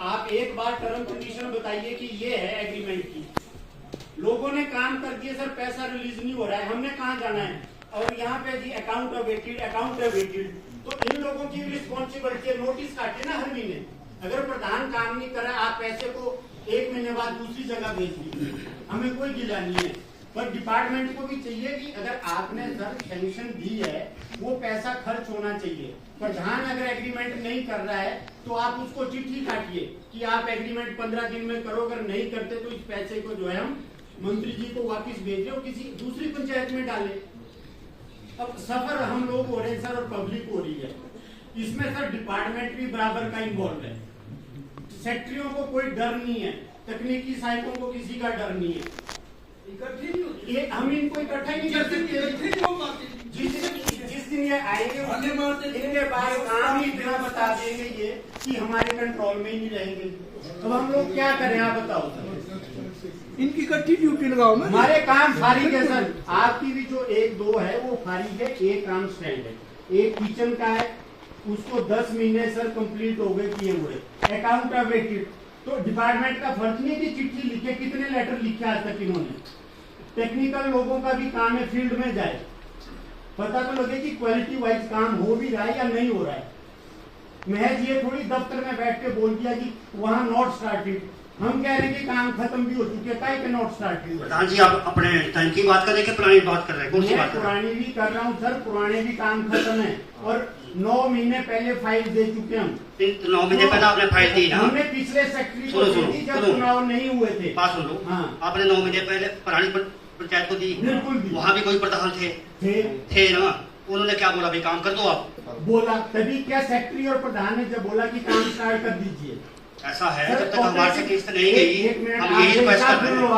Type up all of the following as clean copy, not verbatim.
आप एक बार term condition बताइए कि ये है एग्रीमेंट की। लोगों ने काम कर दिए सर, पैसा रिलीज नहीं हो रहा है, हमने कहाँ जाना है? और यहाँ पे जी अकाउंट अवेटेड, तो इन लोगों की रिस्पॉन्सिबिलिटी है, नोटिस काटे ना हर महीने। अगर प्रधान काम नहीं कर रहा, आप पैसे को 1 महीने बाद दूसरी जगह भेज दीजिए, हमें कोई गिला नहीं है। पर डिपार्टमेंट को भी चाहिए कि अगर आपने सर सैंक्शन दी है, वो पैसा खर्च होना चाहिए। प्रधान अगर एग्रीमेंट नहीं कर रहा है तो आप उसको चिट्ठी काटिए कि आप एग्रीमेंट 15 दिन में करो, अगर नहीं करते तो इस पैसे को जो है हम मंत्री जी को वापस भेजें और किसी दूसरी पंचायत में डालें। अब सफर हम लोग हो रहे हैं सर और पब्लिक हो रही है, इसमें सर डिपार्टमेंट भी बराबर का इन्वॉल्व है। सेक्रेटरियों को कोई डर नहीं है, तकनीकी सहायकों को किसी का डर नहीं है। ये हम इनको इकट्ठा नहीं कर सकते। जिस दिन ये आएंगे इनके बाद काम ही इतना बता देंगे ये कि हमारे कंट्रोल में ही नहीं रहेंगे। अब हम लोग क्या करें आप बताओ सर? इनकी इकट्ठी ड्यूटी लगाओ ना। हमारे काम फारिग है सर, आपकी भी जो 1-2 है वो फारिग है, एक काम स्टैंड है, एक किचन का है, उसको 10 महीने सर कंप्लीट हो गए किए हुए। अकाउंट अवेटेड, तो डिपार्टमेंट का फर्ज नहीं कि चिट्ठी लिखे, कितने लेटर लिखे आज तक इन्होंने। टेक्निकल लोगों का भी काम है, फील्ड में जाए, पता तो लगे कि क्वालिटी वाइज काम हो भी रहा है या नहीं हो रहा है। महज ये थोड़ी दफ्तर में बैठ के बोल दिया कि वहाँ नॉट स्टार्टेड, हम कह रहे हैं कि काम खत्म भी हो चुके हैं, काहे के नॉट स्टार्टेड। प्रधान जी आप अपने टाइम की बात कर रहे हैं कि पुरानी बात कर रहे हैं? कौन सी बात कर रहे हैं? पुरानी भी कर रहा हूँ सर, पुराने भी काम खत्म है और 9 महीने पहले फाइल दे चुके हम। 9 महीने पहले आपने फाइल दी ना? हमने पिछले सेक्रेटरी को दी थी जब चुनाव नहीं हुए थे। बात सुन लो, हाँ। आपने 9 महीने पहले पुरानी पंचायत को दी, बिल्कुल दी। वहाँ भी कोई प्रधान थे ना? उन्होंने क्या बोला, भाई काम कर दो आप? बोला तभी क्या सेक्रेटरी और प्रधान ने जब बोला कि काम स्टार्ट कर दीजिए। ऐसा है, जब तक हमारे से किस्त नहीं गई हम यही रिक्वेस्ट कर रहे हैं।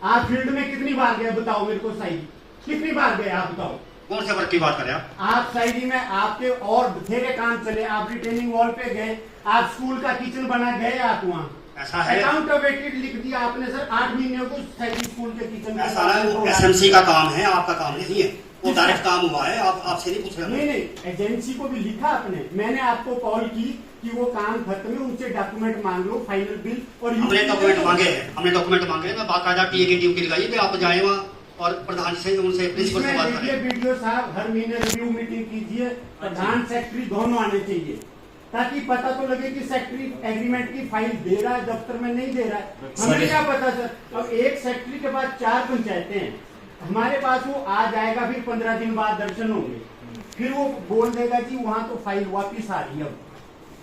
आप फील्ड में कितनी बार गए बताओ मेरे को सही, कितनी बार गए आप बताओ? कौन से वर्ग की बात करें आप साइडी में आपके और बथेरे काम चले, आप रिटेनिंग वॉल पे गए, आप स्कूल का किचन बना गए, आप वहाँ ऐसा है? अकाउंट अवेटेड लिख दिया आपने सर, 8 महीने को स्कूल के किचन। ऐसा है, वो एसएमसी का काम है, आपका काम नहीं है, वो डायरेक्ट काम हुआ है, आप आपसे नहीं पूछ रहे? नहीं, एजेंसी को भी लिखा आपने, मैंने आपको कॉल की कि वो काम खत्म है, उनसे डॉक्यूमेंट मांग लो, फाइनल बिल। और हमने डॉक्यूमेंट मांगे हैं, मैं बाकायदा टीए की ड्यूटी लगाई कि आप जाए वहाँ और प्रधान से उनसे प्रिंसिपल से बात करें। वीडियो साहब हर महीने रिव्यू मीटिंग कीजिए, प्रधान सेक्रेटरी दोनों आने चाहिए ताकि पता तो लगे कि सेक्रेटरी एग्रीमेंट की फाइल दे रहा है, दफ्तर में नहीं दे रहा है। हमें क्या पता सर? अब एक सेक्रेटरी के बाद 4 पंचायतें हैं, हमारे पास वो आ जाएगा, फिर 15 दिन बाद दर्शन होंगे, फिर वो बोल देगा जी वहाँ तो फाइल वापिस आ रही है।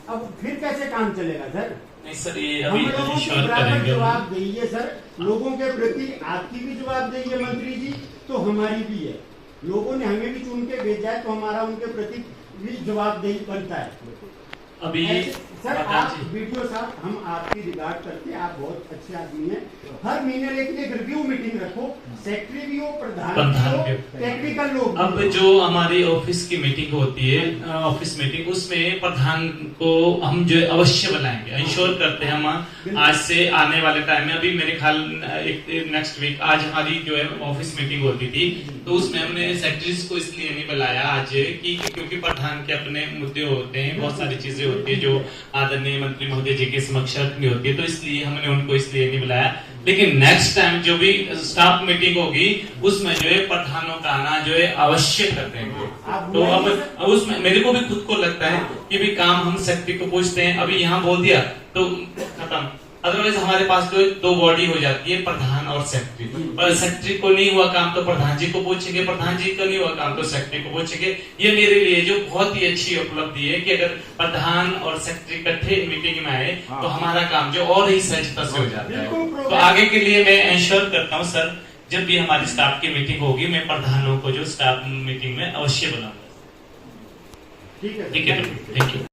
अब फिर कैसे काम चलेगा सर? नहीं सर, ये हम अभी लोगों को इंश्योर बराबर करेंगे। जवाब दीजिए सर, लोगों के प्रति आपकी भी जवाब दीजिए मंत्री जी, तो हमारी भी है। लोगों ने हमें भी चुन के भेजा है तो हमारा उनके प्रति भी जवाबदेही बनता है। अभी सर आप वीडियो साहब, हम आपकी रिगार्ड करते हैं, आप बहुत अच्छे आदमी हैं। हर महीने लेकिन एक रिव्यू मीटिंग रखो, सेक्रेटरी भी हो, प्रधान भी हो, टेक्निकल लोग। अब जो हमारी ऑफिस की मीटिंग होती है, ऑफिस मीटिंग, उसमें प्रधान को हम जो अवश्य बुलाएंगे, इंश्योर करते हैं हम आज से आने वाले टाइम में। अभी मेरे ख्याल नेक्स्ट वीक आज हमारी जो है ऑफिस मीटिंग होती थी, तो उसमें हमने सेक्रेटरीज को इसलिए नहीं बुलाया आज कि क्योंकि प्रधान के अपने मुद्दे होते हैं, बहुत सारी चीजें होती है जो आदरणीय मंत्री महोदय जी के समक्ष रखनी होती है, तो इसलिए हमने उनको इसलिए नहीं बुलाया। लेकिन नेक्स्ट टाइम जो भी स्टाफ मीटिंग होगी उसमें जो है प्रधानों का आना जो है अवश्य कर देंगे। तो अब उसमें मेरे को भी खुद को लगता है कि भी काम हम सेक्रेटरी को पूछते हैं, अभी यहाँ बोल दिया तो खत्म। अदरवाइज हमारे पास जो 2 बॉडी हो जाती है, प्रधान और सेक्रेटरी। पर सेक्रेटरी को नहीं हुआ काम तो प्रधान जी को पूछेंगे, प्रधान जी को नहीं हुआ काम तो सेक्रेटरी को पूछेंगे। ये मेरे लिए जो बहुत ही अच्छी उपलब्धि है कि अगर प्रधान और सेक्रेटरी इकट्ठे मीटिंग में आए तो हमारा काम जो और ही सहजता से हो जाता है। तो आगे के लिए मैं इंश्योर करता हूँ सर, जब भी हमारी स्टाफ की मीटिंग होगी मैं प्रधानों को जो स्टाफ मीटिंग में अवश्य बुलाऊंगा। ठीक है, थैंक यू।